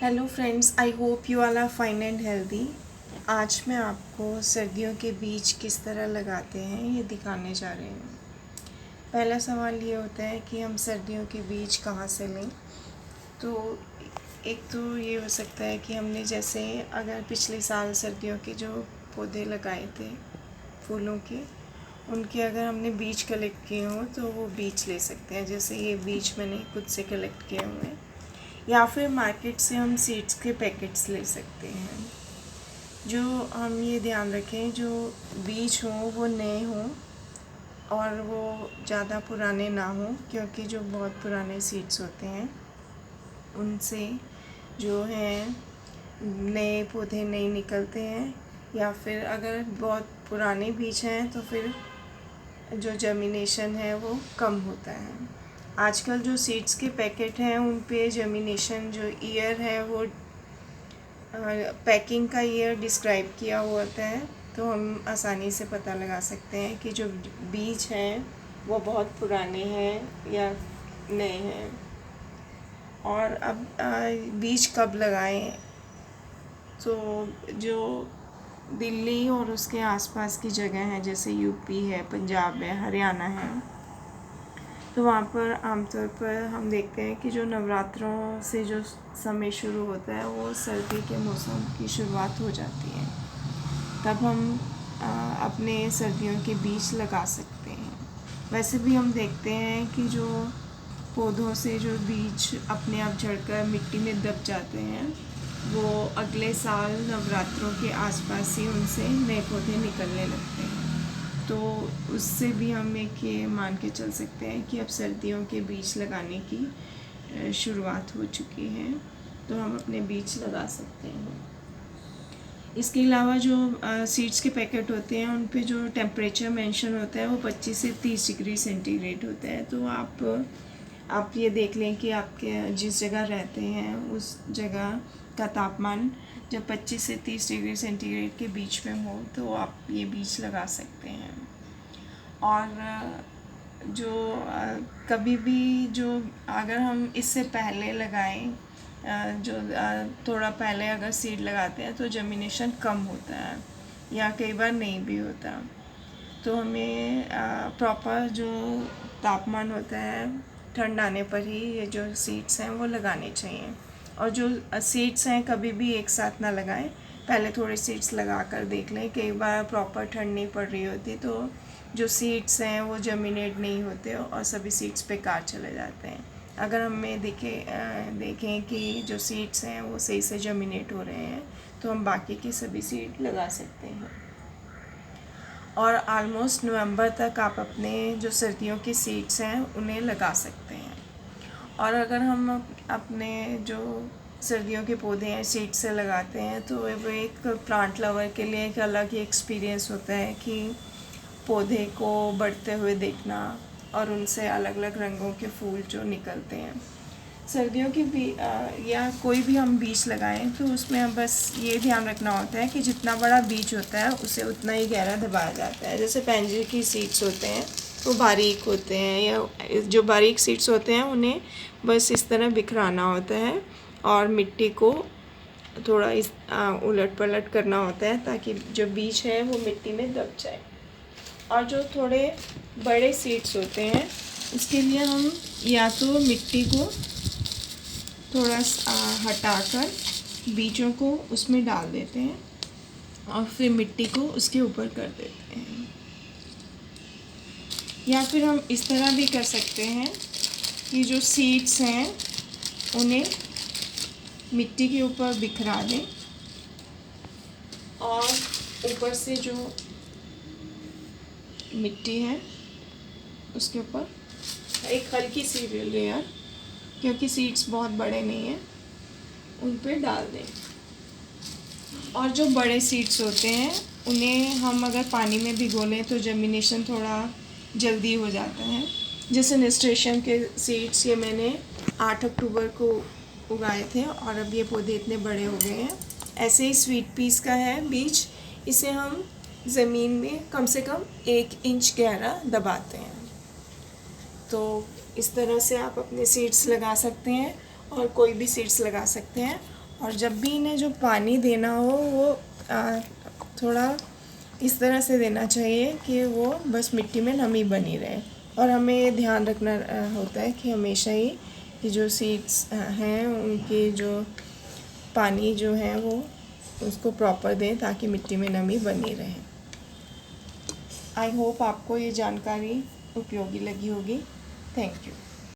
Hello friends, I hope you all are fine and healthy. आज मैं आपको सर्दियों के बीज किस तरह लगाते हैं ये दिखाने जा रही हूँ। पहला सवाल ये होता है कि हम सर्दियों के बीज कहाँ से लें। तो एक तो ये हो सकता है कि हमने जैसे अगर पिछले साल सर्दियों के जो पौधे लगाए थे फूलों के, उनके अगर हमने बीज कलेक्ट किए हों तो वो बीज ले सकते हैं। जैसे ये बीज मैंने खुद से कलेक्ट किए हुए हैं, या फिर मार्केट से हम सीड्स के पैकेट्स ले सकते हैं। जो हम ये ध्यान रखें, जो बीज हों वो नए हों और वो ज़्यादा पुराने ना हों, क्योंकि जो बहुत पुराने सीड्स होते हैं उनसे जो हैं नए पौधे नहीं निकलते हैं, या फिर अगर बहुत पुराने बीज हैं तो फिर जो जर्मिनेशन है वो कम होता है। आजकल जो सीड्स के पैकेट हैं उन पे जर्मिनेशन जो ईयर है वो पैकिंग का ईयर डिस्क्राइब किया हुआ होता है, तो हम आसानी से पता लगा सकते हैं कि जो बीज हैं वो बहुत पुराने हैं या नए हैं। और अब बीज कब लगाएं, तो जो दिल्ली और उसके आसपास की जगह हैं जैसे यूपी है, पंजाब है, हरियाणा है, तो वहाँ पर आमतौर पर हम देखते हैं कि जो नवरात्रों से जो समय शुरू होता है वो सर्दी के मौसम की शुरुआत हो जाती है। तब हम अपने सर्दियों के बीज लगा सकते हैं। वैसे भी हम देखते हैं कि जो पौधों से जो बीज अपने आप झड़कर मिट्टी में दब जाते हैं, वो अगले साल नवरात्रों के आसपास ही उनसे नए पौधे निकलने लगते हैं। तो उससे भी हम एक ये मान के चल सकते हैं कि अब सर्दियों के बीज लगाने की शुरुआत हो चुकी है, तो हम अपने बीज लगा सकते हैं। इसके अलावा जो सीड्स के पैकेट होते हैं उन पे जो टेम्परेचर मेंशन होता है वो 25 से 30 डिग्री सेंटीग्रेड होता है। तो आप ये देख लें कि आपके जिस जगह रहते हैं उस जगह का तापमान जब 25 से 30 डिग्री सेंटीग्रेड के बीच में हो तो आप ये बीज लगा सकते हैं। और जो कभी भी जो अगर हम इससे पहले लगाएं, जो थोड़ा पहले अगर सीड लगाते हैं तो जर्मिनेशन कम होता है या कई बार नहीं भी होता। तो हमें प्रॉपर जो तापमान होता है ठंड आने पर ही ये जो सीड्स हैं वो लगाने चाहिए। और जो सीड्स हैं कभी भी एक साथ ना लगाएं, पहले थोड़े सीड्स लगा कर देख लें। कई बार प्रॉपर ठंड नहीं पड़ रही होती तो जो सीड्स हैं वो जर्मिनेट नहीं होते और सभी सीड्स बेकार चले जाते हैं। अगर हमें देखें कि जो सीड्स हैं वो सही से जर्मिनेट हो रहे हैं तो हम बाकी के सभी सीड लगा सकते हैं। और आलमोस्ट नवंबर तक आप अपने जो सर्दियों की सीड्स हैं उन्हें लगा सकते हैं। और अगर हम अपने जो सर्दियों के पौधे हैं सीड से लगाते हैं तो वो एक प्लांट लवर के लिए एक अलग ही एक्सपीरियंस होता है कि पौधे को बढ़ते हुए देखना और उनसे अलग अलग रंगों के फूल जो निकलते हैं। सर्दियों की भी या कोई भी हम बीज लगाएं तो उसमें हम बस ये ध्यान रखना होता है कि जितना बड़ा बीज होता है उसे उतना ही गहरा दबाया जाता है। जैसे पैंजरे की सीड्स होते हैं वो बारीक होते हैं, या जो बारीक सीड्स होते हैं उन्हें बस इस तरह बिखराना होता है और मिट्टी को थोड़ा इस उलट पलट करना होता है ताकि जो बीज है वो मिट्टी में दब जाए। और जो थोड़े बड़े सीड्स होते हैं उसके लिए हम या तो मिट्टी को थोड़ा हटाकर बीजों को उसमें डाल देते हैं और फिर मिट्टी को उसके ऊपर कर देते हैं, या फिर हम इस तरह भी कर सकते हैं कि जो सीड्स हैं उन्हें मिट्टी के ऊपर बिखरा दें और ऊपर से जो मिट्टी है उसके ऊपर एक हल्की सी लेयर, क्योंकि सीड्स बहुत बड़े नहीं हैं, उन पे डाल दें। और जो बड़े सीड्स होते हैं उन्हें हम अगर पानी में भिगो लें तो जर्मिनेशन थोड़ा जल्दी हो जाता है। जैसे नेस्ट्रेशन के सीड्स ये मैंने 8 अक्टूबर को उगाए थे और अब ये पौधे इतने बड़े हो गए हैं। ऐसे ही स्वीट पीस का है बीज, इसे हम ज़मीन में कम से कम 1 इंच गहरा दबाते हैं। तो इस तरह से आप अपने सीड्स लगा सकते हैं और कोई भी सीड्स लगा सकते हैं। और जब भी इन्हें जो पानी देना हो वो थोड़ा इस तरह से देना चाहिए कि वो बस मिट्टी में नमी बनी रहे। और हमें ये ध्यान रखना होता है कि हमेशा ही कि जो सीड्स हैं उनकी जो पानी जो है वो उसको प्रॉपर दें ताकि मिट्टी में नमी बनी रहे। आई होप आपको ये जानकारी उपयोगी लगी होगी। Thank you.